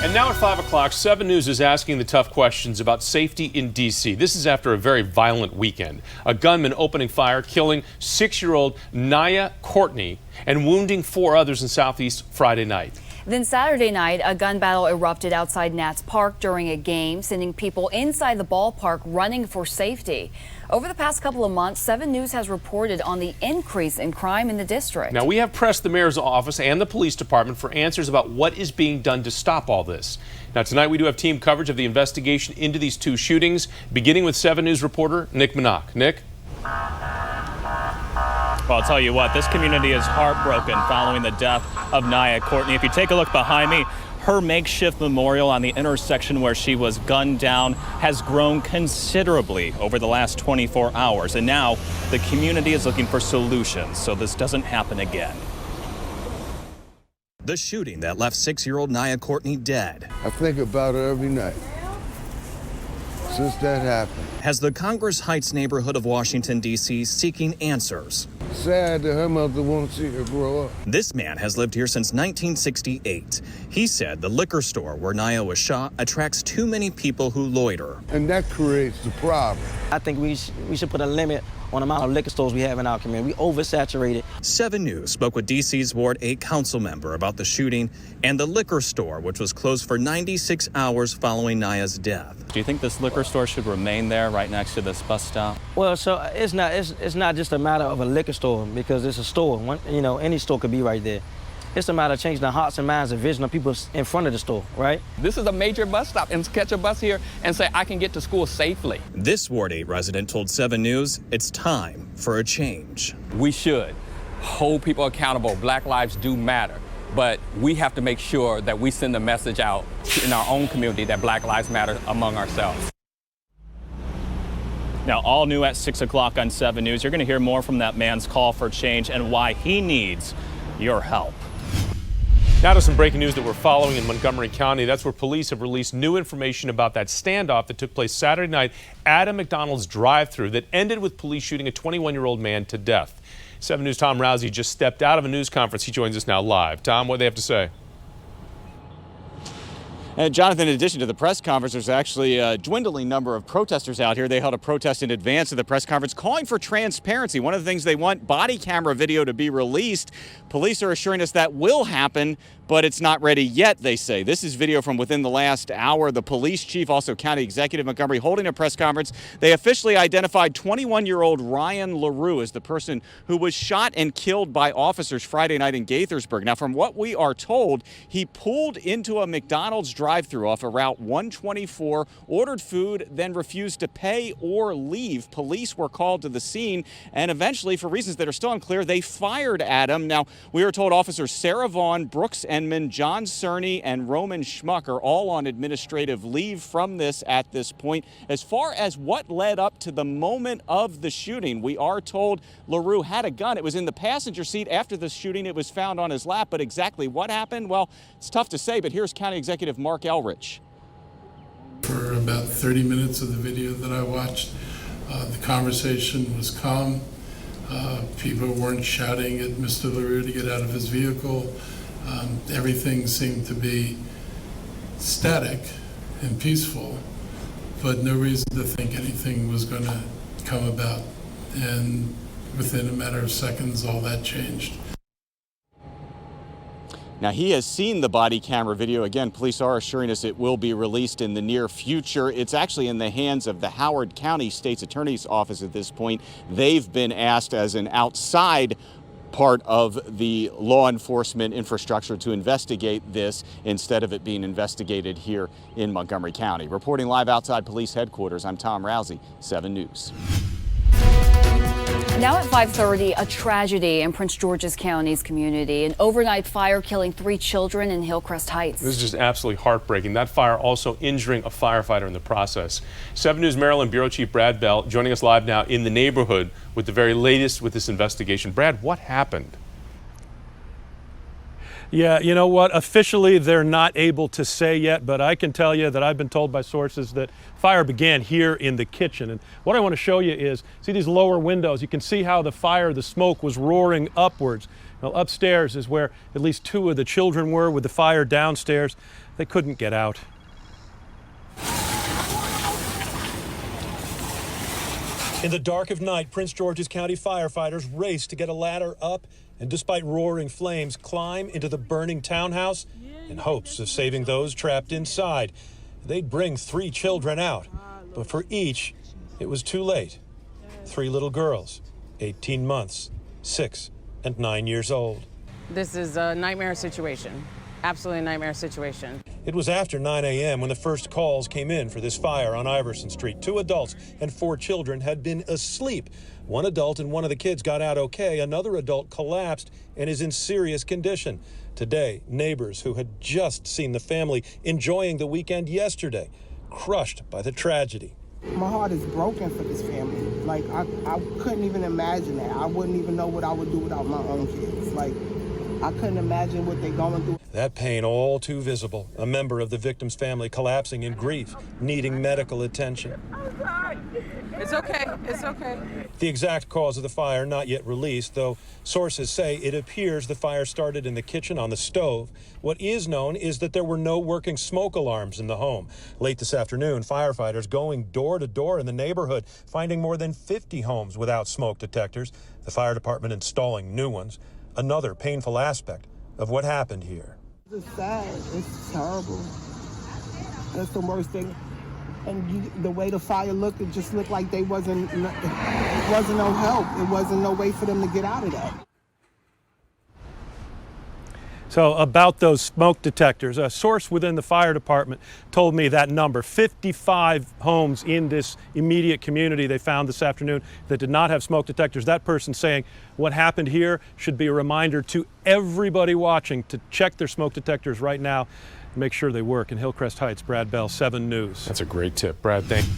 And now at 5 o'clock, 7 News is asking the tough questions about safety in D.C. This is after a very violent weekend. A gunman opening fire, killing 6-year-old Nyiah Courtney and wounding 4 others in Southeast Friday night. Then Saturday night, a gun battle erupted outside Nats Park during a game, sending people inside the ballpark running for safety. Over the past couple of months, 7 News has reported on the increase in crime in the district. Now, we have pressed the mayor's office and the police department for answers about what is being done to stop all this. Now, tonight we do have team coverage of the investigation into these 2 shootings, beginning with 7 News reporter Nick Minock. Nick? Well, I'll tell you what, this community is heartbroken following the death of Nyiah Courtney. If you take a look behind me, her makeshift memorial on the intersection where she was gunned down has grown considerably over the last 24 hours. And now the community is looking for solutions so this doesn't happen again. The shooting that left 6-year-old Nyiah Courtney dead. I think about her every night since that happened. Has the Congress Heights neighborhood of Washington, D.C. seeking answers. Sad that her mother won't see her grow up. This man has lived here since 1968. He said the liquor store where Nyiah was shot attracts too many people who loiter. And that creates the problem. I think we should put a limit on the amount of liquor stores we have in our community. We oversaturated. 7 News spoke with D.C.'s Ward 8 council member about the shooting and the liquor store, which was closed for 96 hours following Nyiah's death. Do you think this liquor store should remain there right next to this bus stop? Well, so it's not just a matter of a liquor store because it's a store. Any store could be right there. It's a matter of changing the hearts and minds and vision of people in front of the store, right? This is a major bus stop, and to catch a bus here and say, I can get to school safely. This Ward 8 resident told 7 News it's time for a change. We should hold people accountable. Black lives do matter, but we have to make sure that we send a message out in our own community that Black lives matter among ourselves. Now, all new at 6 o'clock on 7 News, you're going to hear more from that man's call for change and why he needs your help. Now to some breaking news that we're following in Montgomery County. That's where police have released new information about that standoff that took place Saturday night at a McDonald's drive-thru that ended with police shooting a 21-year-old man to death. 7 News' Tom Rousey just stepped out of a news conference. He joins us now live. Tom, what do they have to say? And Jonathan, in addition to the press conference, there's actually a dwindling number of protesters out here. They held a protest in advance of the press conference calling for transparency. One of the things they want, body camera video to be released. Police are assuring us that will happen, but it's not ready yet, they say. This is video from within the last hour. The police chief, also county executive Montgomery, holding a press conference. They officially identified 21-year-old Ryan LaRue as the person who was shot and killed by officers Friday night in Gaithersburg. Now, from what we are told, he pulled into a McDonald's drive-thru off of Route 124, ordered food, then refused to pay or leave. Police were called to the scene, and eventually, for reasons that are still unclear, they fired at him. Now, we are told officers Sarah Vaughn, Brooks Enman, John Cerny, and Roman Schmuck are all on administrative leave from this at this point. As far as what led up to the moment of the shooting, we are told LaRue had a gun. It was in the passenger seat. After the shooting, it was found on his lap. But exactly what happened? Well, it's tough to say, but here's County Executive Mark Elrich. For about 30 minutes of the video that I watched, the conversation was calm. People weren't shouting at Mr. LaRue to get out of his vehicle. Everything seemed to be static and peaceful, but no reason to think anything was going to come about. And within a matter of seconds, all that changed. Now, he has seen the body camera video. Again, police are assuring us it will be released in the near future. It's actually in the hands of the Howard County State's Attorney's Office at this point. They've been asked as an outside part of the law enforcement infrastructure to investigate this instead of it being investigated here in Montgomery County. Reporting live outside police headquarters, I'm Tom Rousey, 7 News. Now at 5:30, a tragedy in Prince George's County's community. An overnight fire killing 3 children in Hillcrest Heights. This is just absolutely heartbreaking. That fire also injuring a firefighter in the process. 7 News Maryland Bureau Chief Brad Bell joining us live now in the neighborhood with the very latest with this investigation. Brad, what happened? Yeah, you know what? Officially, they're not able to say yet, but I can tell you that I've been told by sources that fire began here in the kitchen. And what I want to show you is, see these lower windows? You can see how the fire, the smoke was roaring upwards. Well, upstairs is where at least 2 of the children were with the fire downstairs. They couldn't get out. In the dark of night, Prince George's County firefighters raced to get a ladder up and, despite roaring flames, climb into the burning townhouse in hopes of saving those trapped inside. They'd bring 3 children out, but for each, it was too late. 3 little girls, 18 months, 6, and 9 years old. This is a nightmare situation. Absolutely a nightmare situation. It was after 9 a.m. when the first calls came in for this fire on Iverson Street. 2 adults and 4 children had been asleep. 1 adult and 1 of the kids got out okay. Another adult collapsed and is in serious condition. Today, neighbors who had just seen the family enjoying the weekend yesterday, crushed by the tragedy. My heart is broken for this family. Like, I couldn't even imagine that. I wouldn't even know what I would do without my own kids. Like, I couldn't imagine what they're going through. That pain all too visible. A member of the victim's family collapsing in grief, needing medical attention. It's okay. It's okay. The exact cause of the fire not yet released, though sources say it appears the fire started in the kitchen on the stove. What is known is that there were no working smoke alarms in the home. Late this afternoon, firefighters going door to door in the neighborhood, finding more than 50 homes without smoke detectors. The fire department installing new ones. Another painful aspect of what happened here. It's sad. It's terrible. That's the worst thing. And the way the fire looked, it just looked like it wasn't no help. It wasn't no way for them to get out of that. So about those smoke detectors, a source within the fire department told me that number, 55 homes in this immediate community they found this afternoon that did not have smoke detectors. That person saying what happened here should be a reminder to everybody watching to check their smoke detectors right now and make sure they work. In Hillcrest Heights, Brad Bell, 7 News. That's a great tip, Brad. Thank you.